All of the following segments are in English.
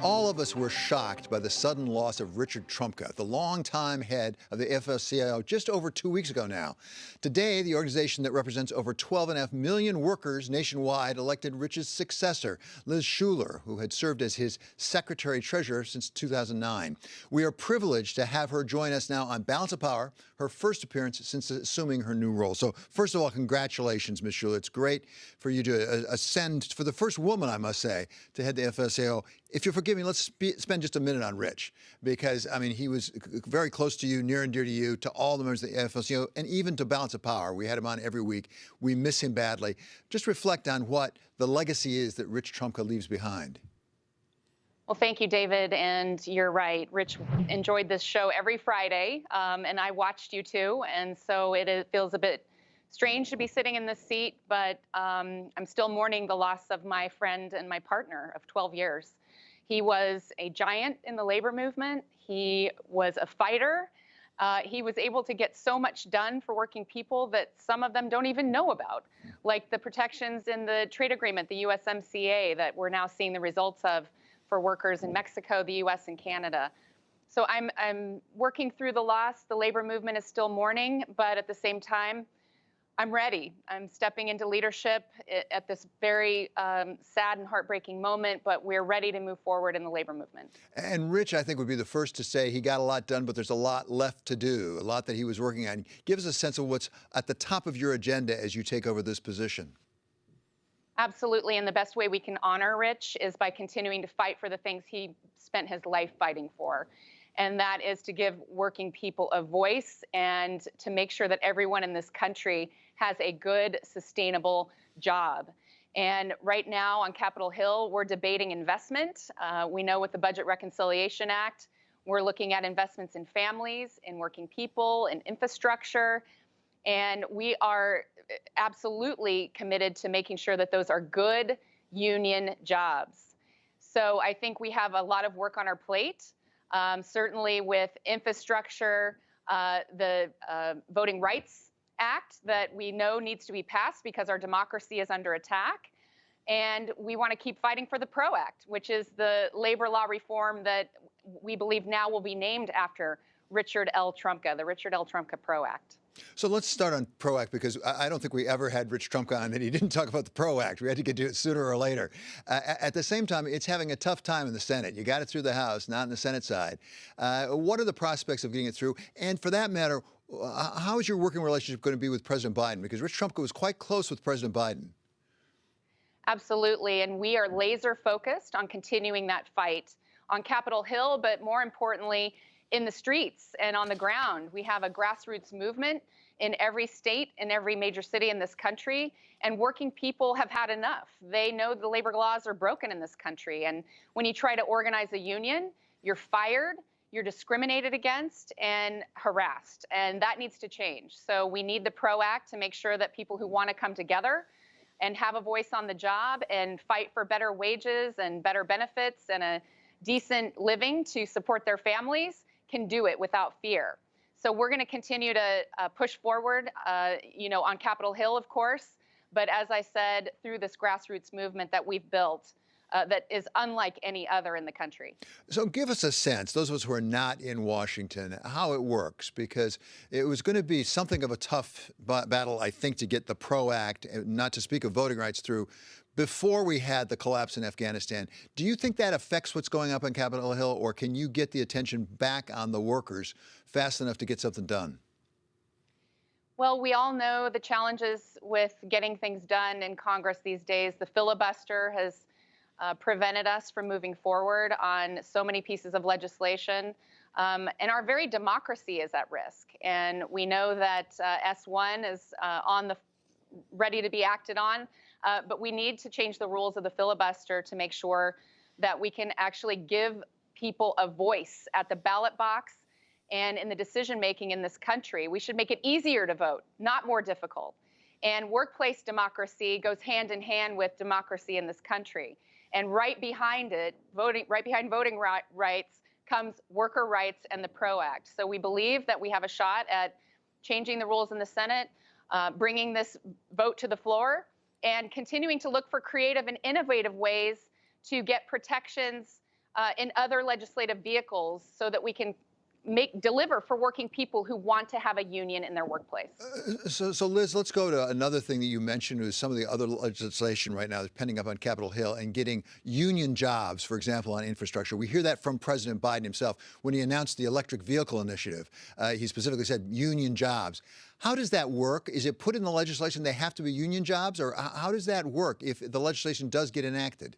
All of us were shocked by the sudden loss of Richard Trumka, the longtime head of the AFL-CIO, just over 2 weeks ago now. Today, the organization that represents over 12.5 million workers nationwide elected Rich's successor, Liz Shuler, who had served as his secretary-treasurer since 2009. We are privileged to have her join us now on Balance of Power, her first appearance since assuming her new role. So, first of all, congratulations, Ms. Shuler. It's great for you to ascend, for the first woman, I must say, to head the AFL-CIO. If you'll forgive me, let's spend just a minute on Rich, because, I mean, he was very close to you, near and dear to you, to all the members of the AFL-CIO, and even to Balance of Power. We had him on every week. We miss him badly. Just reflect on what the legacy is that Rich Trumka leaves behind. Well, thank you, David, and you're right. Rich enjoyed this show every Friday, and I watched you too, and so it feels a bit strange to be sitting in this seat, but I'm still mourning the loss of my friend and my partner of 12 years. He was a giant in the labor movement. He was a fighter. He was able to get so much done for working people that some of them don't even know about, like the protections in the trade agreement, the USMCA, that we're now seeing the results of for workers in Mexico, the US, and Canada. So I'm working through the loss. The labor movement is still mourning, but at the same time, I'm ready. I'm stepping into leadership at this very sad and heartbreaking moment, but we're ready to move forward in the labor movement. And Rich, I think, would be the first to say he got a lot done, but there's a lot left to do, a lot that he was working on. Give us a sense of what's at the top of your agenda as you take over this position. Absolutely, and the best way we can honor Rich is by continuing to fight for the things he spent his life fighting for. And that is to give working people a voice and to make sure that everyone in this country has a good, sustainable job. And right now on Capitol Hill, we're debating investment. We know with the Budget Reconciliation Act, we're looking at investments in families, in working people, in infrastructure. And we are absolutely committed to making sure that those are good union jobs. So I think we have a lot of work on our plate. Certainly with infrastructure, the Voting Rights Act that we know needs to be passed because our democracy is under attack. And we want to keep fighting for the PRO Act, which is the labor law reform that we believe now will be named after Richard L. Trumka, the Richard L. Trumka PRO Act. So let's start on PRO Act, because I don't think we ever had Rich Trumka on and he didn't talk about the PRO Act. We had to get to it sooner or later. At the same time, it's having a tough time in the Senate. You got it through the House, not in the Senate side. What are the prospects of getting it through? And for that matter, how is your working relationship going to be with President Biden? Because Rich Trumka was quite close with President Biden. Absolutely, and we are laser focused on continuing that fight on Capitol Hill, but more importantly, in the streets and on the ground. We have a grassroots movement in every state, in every major city in this country, and working people have had enough. They know the labor laws are broken in this country, and when you try to organize a union, you're fired, you're discriminated against, and harassed, and that needs to change. So we need the PRO Act to make sure that people who want to come together and have a voice on the job and fight for better wages and better benefits and a decent living to support their families can do it without fear. So we're going to continue to push forward, on Capitol Hill, of course, but as I said, through this grassroots movement that we've built that is unlike any other in the country. So give us a sense, those of us who are not in Washington, how it works, because it was going to be something of a tough battle, I think, to get the PRO Act, not to speak of voting rights, through before we had the collapse in Afghanistan. Do you think that affects what's going up on Capitol Hill, or can you get the attention back on the workers fast enough to get something done? Well, we all know the challenges with getting things done in Congress these days. The filibuster has prevented us from moving forward on so many pieces of legislation. And our very democracy is at risk. And we know that S1 is ready to be acted on. But we need to change the rules of the filibuster to make sure that we can actually give people a voice at the ballot box and in the decision making in this country. We should make it easier to vote, not more difficult. And workplace democracy goes hand in hand with democracy in this country. And right behind it, right behind voting rights comes worker rights and the PRO Act. So we believe that we have a shot at changing the rules in the Senate, bringing this vote to the floor, and continuing to look for creative and innovative ways to get protections in other legislative vehicles so that we can deliver for working people who want to have a union in their workplace. So Liz, let's go to another thing that you mentioned, is some of the other legislation right now that's pending up on Capitol Hill and getting union jobs, for example, on infrastructure. We hear that from President Biden himself when he announced the electric vehicle initiative. He specifically said union jobs. How does that work? Is it put in the legislation they have to be union jobs, or how does that work if the legislation does get enacted?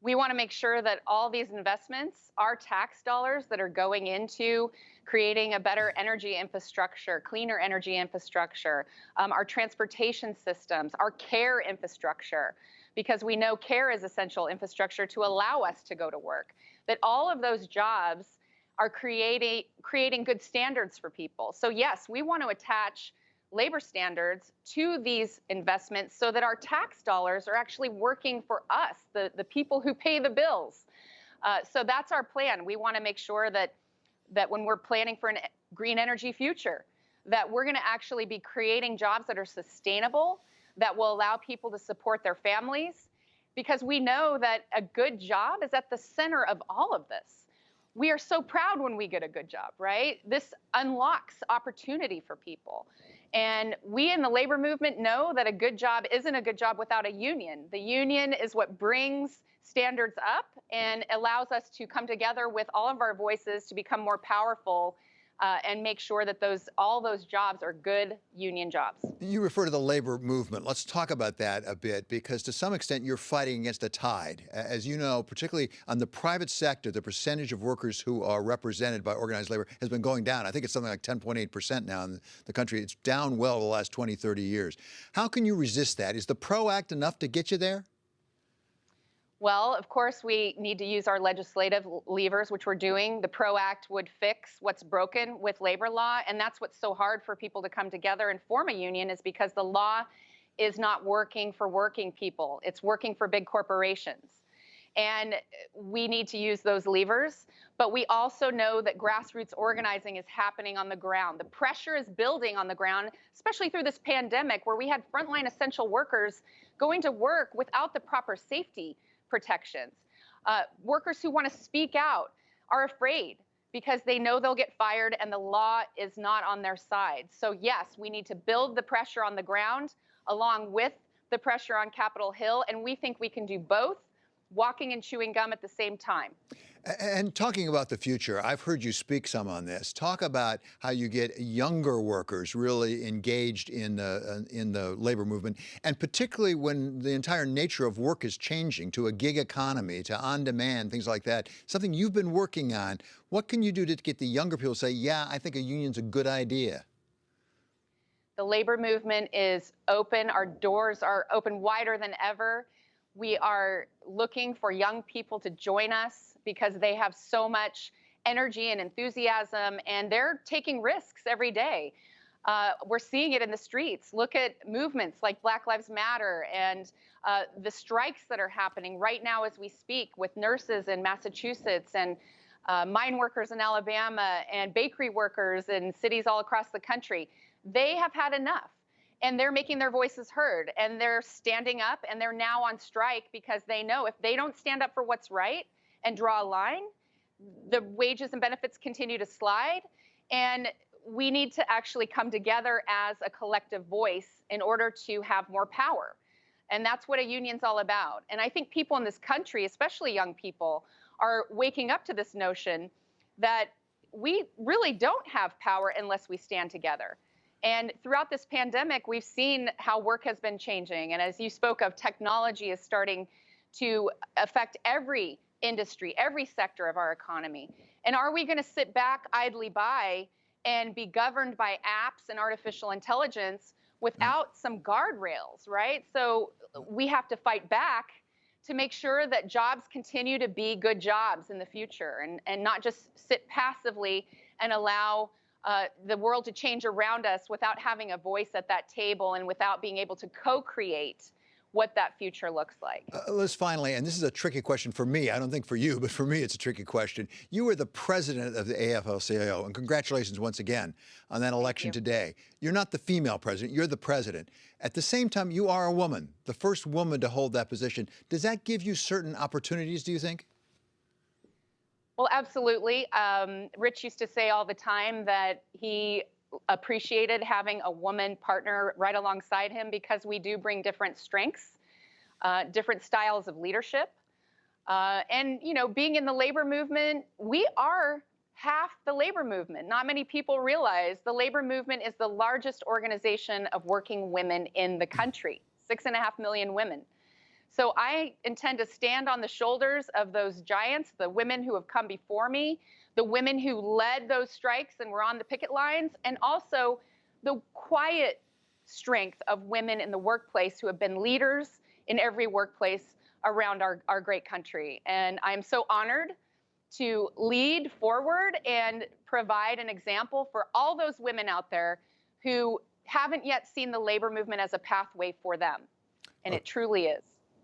We want to make sure that all these investments are tax dollars that are going into creating a better energy infrastructure, cleaner energy infrastructure, our transportation systems, our care infrastructure, because we know care is essential infrastructure to allow us to go to work. That all of those jobs are creating good standards for people. So yes, we want to attach labor standards to these investments so that our tax dollars are actually working for us, the people who pay the bills. So that's our plan. We want to make sure that when we're planning for a green energy future, that we're going to actually be creating jobs that are sustainable, that will allow people to support their families, because we know that a good job is at the center of all of this. We are so proud when we get a good job, right? This unlocks opportunity for people. And we in the labor movement know that a good job isn't a good job without a union. The union is what brings standards up and allows us to come together with all of our voices to become more powerful and make sure that all those jobs are good union jobs. You refer to the labor movement. Let's talk about that a bit, because to some extent you're fighting against a tide. As you know, particularly on the private sector, the percentage of workers who are represented by organized labor has been going down. I think it's something like 10.8% now in the country. It's down well the last 20, 30 years. How can you resist that? Is the PRO Act enough to get you there? Well, of course, we need to use our legislative levers, which we're doing. The PRO Act would fix what's broken with labor law, and that's what's so hard for people to come together and form a union, is because the law is not working for working people. It's working for big corporations. And we need to use those levers, but we also know that grassroots organizing is happening on the ground. The pressure is building on the ground, especially through this pandemic, where we had frontline essential workers going to work without the proper safety protections. Workers who want to speak out are afraid because they know they'll get fired and the law is not on their side. So yes, we need to build the pressure on the ground along with the pressure on Capitol Hill, and we think we can do both, walking and chewing gum at the same time. And talking about the future, I've heard you speak some on this. Talk about how you get younger workers really engaged in the labor movement, and particularly when the entire nature of work is changing to a gig economy, to on-demand, things like that, something you've been working on. What can you do to get the younger people to say, yeah, I think a union's a good idea? The labor movement is open. Our doors are open wider than ever. We are looking for young people to join us because they have so much energy and enthusiasm, and they're taking risks every day. We're seeing it in the streets. Look at movements like Black Lives Matter and the strikes that are happening right now as we speak with nurses in Massachusetts and mine workers in Alabama and bakery workers in cities all across the country. They have had enough. And they're making their voices heard, and they're standing up, and they're now on strike because they know if they don't stand up for what's right and draw a line, the wages and benefits continue to slide. And we need to actually come together as a collective voice in order to have more power. And that's what a union's all about. And I think people in this country, especially young people, are waking up to this notion that we really don't have power unless we stand together. And throughout this pandemic, we've seen how work has been changing. And as you spoke of, technology is starting to affect every industry, every sector of our economy. And are we going to sit back idly by and be governed by apps and artificial intelligence without some guardrails, right? So we have to fight back to make sure that jobs continue to be good jobs in the future, and not just sit passively and allow the world to change around us without having a voice at that table and without being able to co-create what that future looks like. Liz, finally, and this is a tricky question for me, I don't think for you, but for me it's a tricky question. You were the president of the AFL-CIO, and congratulations once again on that election today. You're not the female president, you're the president. At the same time, you are a woman, the first woman to hold that position. Does that give you certain opportunities, do you think? Well, absolutely. Rich used to say all the time that he appreciated having a woman partner right alongside him because we do bring different strengths, different styles of leadership. And, you know, being in the labor movement, we are half the labor movement. Not many people realize the labor movement is the largest organization of working women in the country, 6.5 million women. So I intend to stand on the shoulders of those giants, the women who have come before me, the women who led those strikes and were on the picket lines, and also the quiet strength of women in the workplace who have been leaders in every workplace around our great country. And I'm so honored to lead forward and provide an example for all those women out there who haven't yet seen the labor movement as a pathway for them. And it truly is.